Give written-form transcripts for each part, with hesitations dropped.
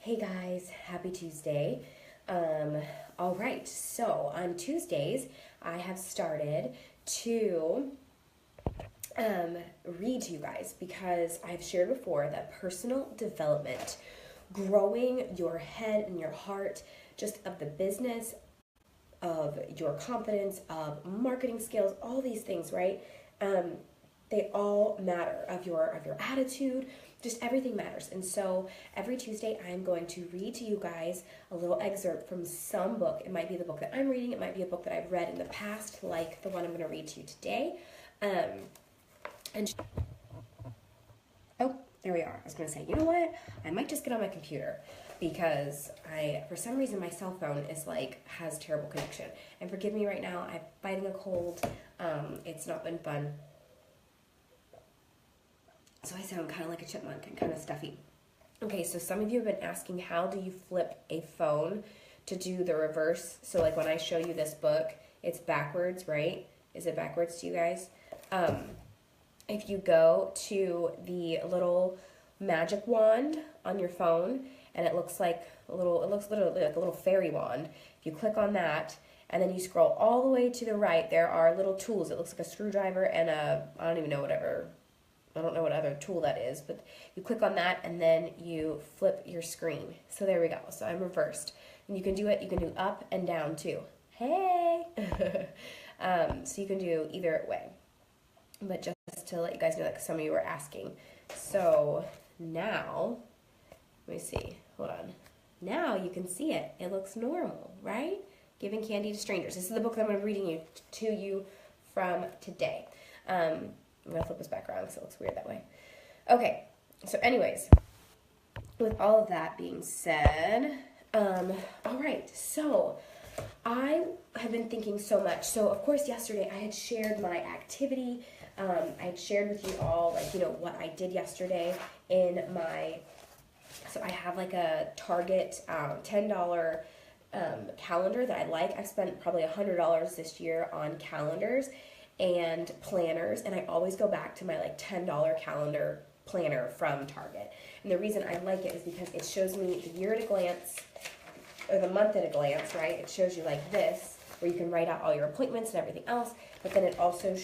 Hey guys, happy Tuesday. All right, so on Tuesdays, I have started to read to you guys because I've shared before that personal development, growing your head and your heart, just of the business, of your confidence, of marketing skills, all these things, right? Um, they all matter of your attitude, just everything matters. And so every Tuesday I'm going to read to you guys a little excerpt from some book. It might be the book that I'm reading, it might be a book that I've read in the past, like the one I'm going to read to you today. And oh, there we are. I was going to say, you know what? I might just get on my computer because for some reason, my cell phone is has terrible connection. And forgive me right now, I'm fighting a cold. It's not been fun. So I sound kind of like a chipmunk and kind of stuffy. Okay, so some of you have been asking, how do you flip a phone to do the reverse? So like when I show you this book, it's backwards, right? Is it backwards to you guys? If you go to the little magic wand on your phone, and it looks literally like a little fairy wand. If you click on that, and then you scroll all the way to the right, there are little tools. It looks like a screwdriver and I don't even know I don't know what other tool that is, but you click on that and then you flip your screen. So there we go. So I'm reversed. And you can do it, you can do up and down too. Hey! So you can do either way. But just to let you guys know that some of you were asking. So now, let me see, hold on. Now you can see it. It looks normal, right? Giving candy to strangers. This is the book that I'm reading to you from today. I'm going to flip this back around because it looks weird that way. Okay, so anyways, with all of that being said, all right, so I have been thinking so much. So, of course, yesterday I had shared my activity. I had shared with you all, what I did yesterday in so I have a Target $10 calendar that I like. I've spent probably $100 this year on calendars and planners, and I always go back to my $10 calendar planner from Target. And the reason I like it is because it shows me the year at a glance, or the month at a glance, right? It shows you like this, where you can write out all your appointments and everything else, but then it also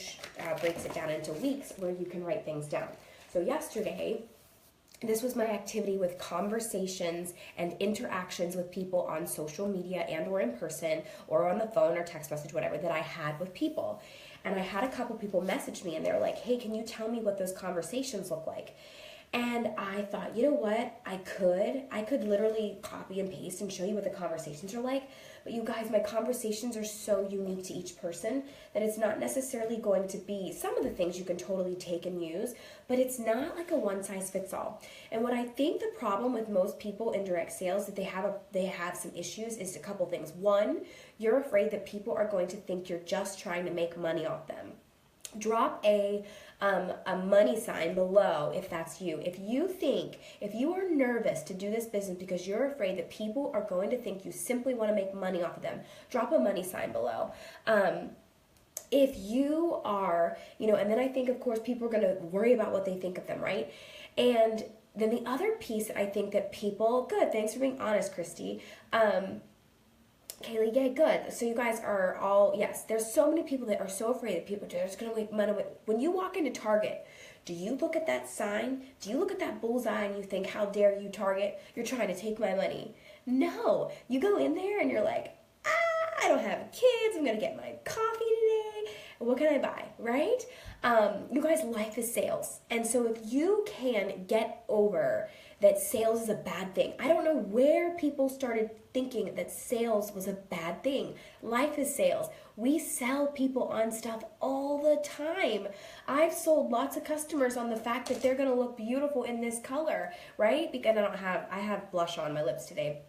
breaks it down into weeks where you can write things down. So yesterday, this was my activity with conversations and interactions with people on social media and or in person or on the phone or text message, whatever, that I had with people. And I had a couple people message me and they were like, hey, can you tell me what those conversations look like? And I thought, you know what, I could literally copy and paste and show you what the conversations are like. But you guys, my conversations are so unique to each person that it's not necessarily going to be, some of the things you can totally take and use, but it's not like a one size fits all. And what I think the problem with most people in direct sales that they have some issues is a couple things. One, you're afraid that people are going to think you're just trying to make money off them. Drop a money sign below if that's you. If you are nervous to do this business because you're afraid that people are going to think you simply want to make money off of them, drop a money sign below. If you are, and then I think, of course, people are going to worry about what they think of them, right? And then the other piece that I think that people, good, thanks for being honest, Christy. Kaylee, yeah, good. So you guys are all, yes, there's so many people that are so afraid that people are just going to make money. When you walk into Target, do you look at that sign? Do you look at that bullseye and you think, how dare you, Target? You're trying to take my money. No, you go in there and you're like, I don't have kids. I'm going to get my coffee today. What can I buy, right? You guys, life is sales. And so if you can get over that sales is a bad thing. I don't know where people started thinking that sales was a bad thing. Life is sales. We sell people on stuff all the time. I've sold lots of customers on the fact that they're going to look beautiful in this color, right? Because I have blush on my lips today.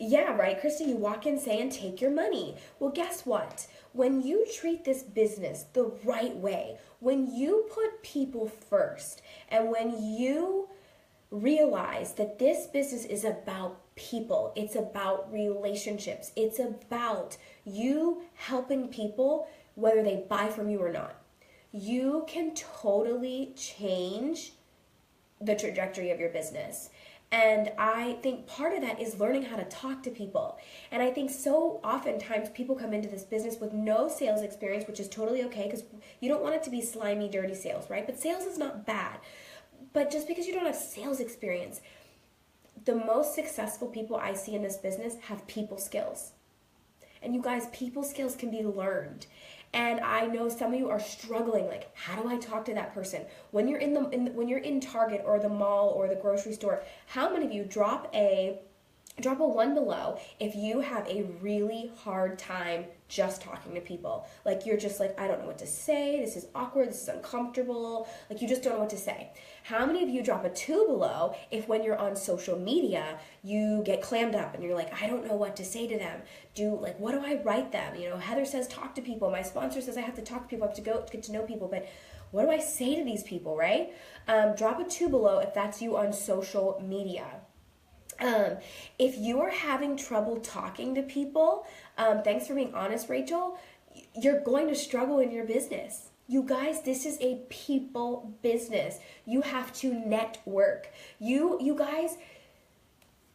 Yeah, right, Christy, you walk in saying, take your money. Well, guess what? When you treat this business the right way, when you put people first, and when you realize that this business is about people, it's about relationships, it's about you helping people, whether they buy from you or not, you can totally change the trajectory of your business. And I think part of that is learning how to talk to people. And I think so oftentimes people come into this business with no sales experience, which is totally okay because you don't want it to be slimy, dirty sales, right? But sales is not bad. But just because you don't have sales experience, the most successful people I see in this business have people skills. And you guys, people skills can be learned. And I know some of you are struggling, like, how do I talk to that person? When you're when you're in Target or the mall or the grocery store, how many of you drop a one below if you have a really hard time just talking to people? Like, you're just like, I don't know what to say, this is awkward, this is uncomfortable, like you just don't know what to say. How many of you drop a 2 below if when you're on social media, you get clammed up and you're like, I don't know what to say to them. What do I write them? You know, Heather says talk to people. My sponsor says I have to talk to people, I have to go get to know people, but what do I say to these people, right? Drop a 2 below if that's you on social media. If you are having trouble talking to people, thanks for being honest, Rachel, you're going to struggle in your business. You guys, this is a people business. You have to network. You guys,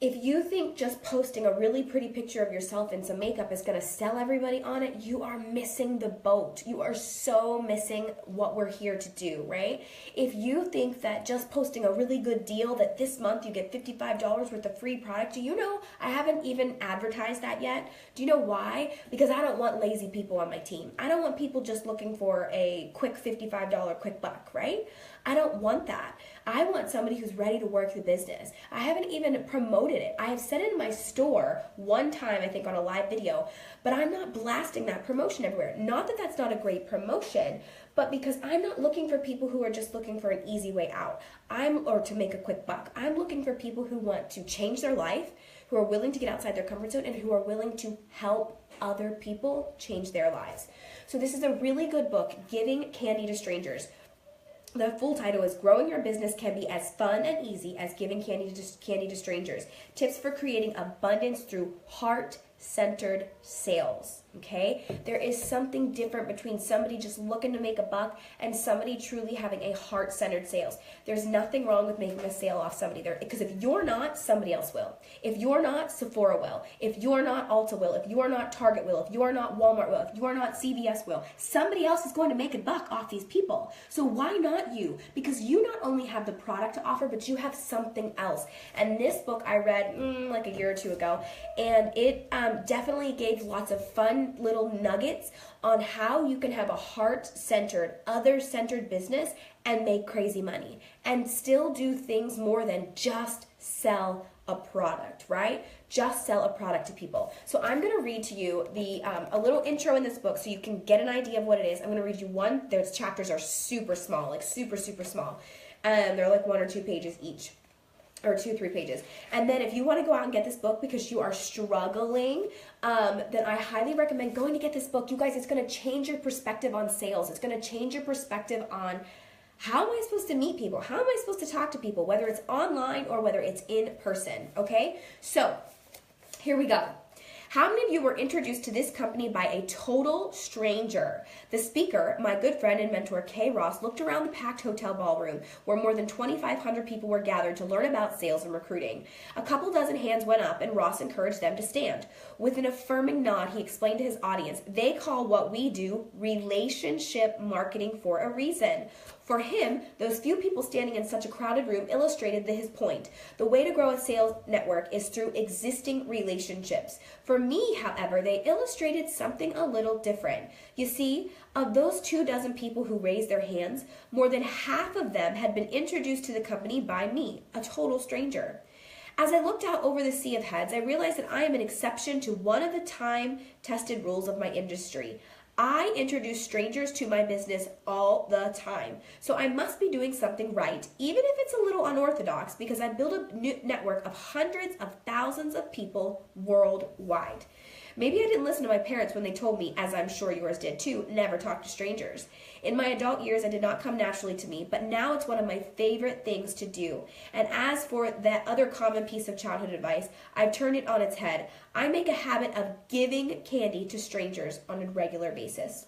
if you think just posting a really pretty picture of yourself in some makeup is going to sell everybody on it, you are missing the boat. You are so missing what we're here to do, right? If you think that just posting a really good deal that this month you get $55 worth of free product, do you know I haven't even advertised that yet? Do you know why? Because I don't want lazy people on my team. I don't want people just looking for a quick $55 quick buck, right? I don't want that. I want somebody who's ready to work the business. I haven't even promoted it. I have said it in my store one time, I think on a live video, but I'm not blasting that promotion everywhere. Not that that's not a great promotion, but because I'm not looking for people who are just looking for an easy way out, or to make a quick buck. I'm looking for people who want to change their life, who are willing to get outside their comfort zone, and who are willing to help other people change their lives. So this is a really good book, Giving Candy to Strangers. The full title is Growing Your Business Can Be as Fun and Easy as Giving Candy to Strangers. Tips for Creating Abundance Through Heart-Centered Sales. Okay? There is something different between somebody just looking to make a buck and somebody truly having a heart-centered sales. There's nothing wrong with making a sale off somebody there, because if you're not, somebody else will. If you're not, Sephora will. If you're not, Ulta will. If you're not, Target will. If you're not, Walmart will. If you're not, CVS will. Somebody else is going to make a buck off these people. So why not you? Because you not only have the product to offer, but you have something else. And this book I read like a year or two ago, and it definitely gave lots of fun little nuggets on how you can have a heart-centered, other-centered business and make crazy money and still do things more than just sell a product, right? Just sell a product to people. So I'm going to read to you a little intro in this book so you can get an idea of what it is. I'm going to read you those chapters are super small, like super, super small. They're like 1 or 2 pages each. Or 2 or 3 pages. And then if you want to go out and get this book because you are struggling, then I highly recommend going to get this book. You guys, it's going to change your perspective on sales. It's going to change your perspective on how am I supposed to meet people? How am I supposed to talk to people, whether it's online or whether it's in person, okay? So here we go. How many of you were introduced to this company by a total stranger? The speaker, my good friend and mentor Kay Ross, looked around the packed hotel ballroom where more than 2,500 people were gathered to learn about sales and recruiting. A couple dozen hands went up and Ross encouraged them to stand. With an affirming nod, he explained to his audience, they call what we do relationship marketing for a reason. For him, those few people standing in such a crowded room illustrated his point. The way to grow a sales network is through existing relationships. For me, however, they illustrated something a little different. You see, of those 24 people who raised their hands, more than half of them had been introduced to the company by me, a total stranger. As I looked out over the sea of heads, I realized that I am an exception to one of the time-tested rules of my industry. I introduce strangers to my business all the time. So I must be doing something right, even if it's a little unorthodox, because I build a network of hundreds of thousands of people worldwide. Maybe I didn't listen to my parents when they told me, as I'm sure yours did too, never talk to strangers. In my adult years, it did not come naturally to me, but now it's one of my favorite things to do. And as for that other common piece of childhood advice, I've turned it on its head. I make a habit of giving candy to strangers on a regular basis.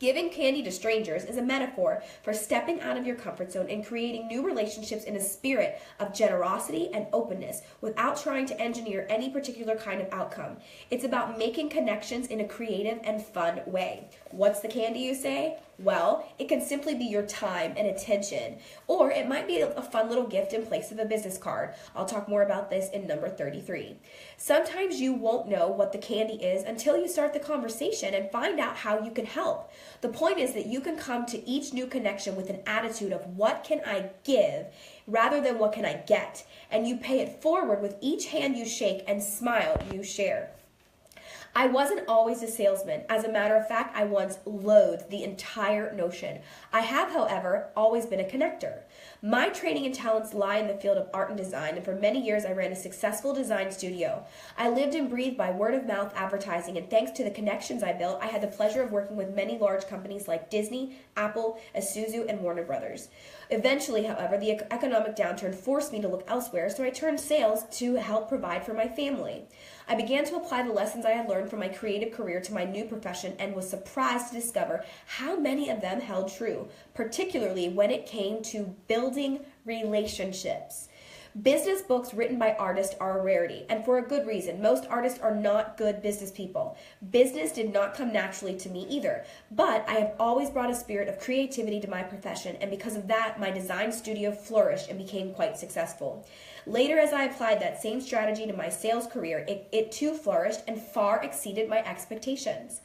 Giving candy to strangers is a metaphor for stepping out of your comfort zone and creating new relationships in a spirit of generosity and openness without trying to engineer any particular kind of outcome. It's about making connections in a creative and fun way. What's the candy, you say? Well, it can simply be your time and attention, or it might be a fun little gift in place of a business card. I'll talk more about this in number 33. Sometimes you won't know what the candy is until you start the conversation and find out how you can help. The point is that you can come to each new connection with an attitude of what can I give rather than what can I get, and you pay it forward with each hand you shake and smile you share. I wasn't always a salesman. As a matter of fact, I once loathed the entire notion. I have, however, always been a connector. My training and talents lie in the field of art and design, and for many years I ran a successful design studio. I lived and breathed by word-of-mouth advertising, and thanks to the connections I built, I had the pleasure of working with many large companies like Disney, Apple, Isuzu, and Warner Brothers. Eventually, however, the economic downturn forced me to look elsewhere, so I turned sales to help provide for my family. I began to apply the lessons I had learned from my creative career to my new profession and was surprised to discover how many of them held true, particularly when it came to building relationships. Business books written by artists are a rarity, and for a good reason. Most artists are not good business people. Business did not come naturally to me either, but I have always brought a spirit of creativity to my profession, and because of that, my design studio flourished and became quite successful. Later, as I applied that same strategy to my sales career, it too flourished and far exceeded my expectations.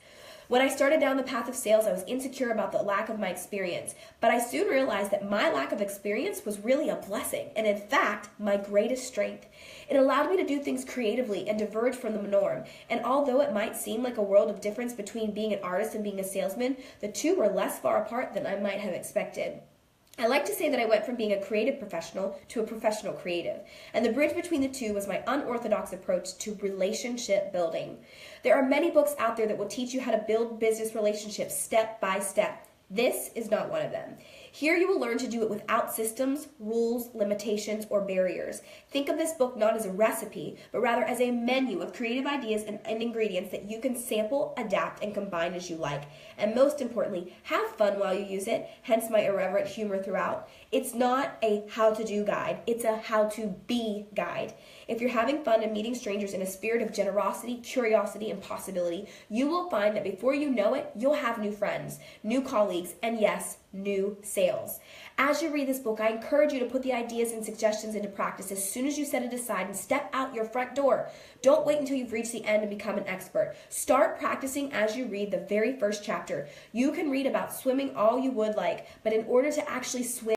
When I started down the path of sales, I was insecure about the lack of my experience, but I soon realized that my lack of experience was really a blessing, and in fact, my greatest strength. It allowed me to do things creatively and diverge from the norm, and although it might seem like a world of difference between being an artist and being a salesman, the two were less far apart than I might have expected. I like to say that I went from being a creative professional to a professional creative, and the bridge between the two was my unorthodox approach to relationship building. There are many books out there that will teach you how to build business relationships step by step. This is not one of them. Here you will learn to do it without systems, rules, limitations, or barriers. Think of this book not as a recipe, but rather as a menu of creative ideas and ingredients that you can sample, adapt, and combine as you like. And most importantly, have fun while you use it, hence my irreverent humor throughout. It's not a how-to-do guide, it's a how-to-be guide. If you're having fun and meeting strangers in a spirit of generosity, curiosity, and possibility, you will find that before you know it, you'll have new friends, new colleagues, and yes, new sales. As you read this book, I encourage you to put the ideas and suggestions into practice as soon as you set it aside and step out your front door. Don't wait until you've reached the end and become an expert. Start practicing as you read the very first chapter. You can read about swimming all you would like, but in order to actually swim,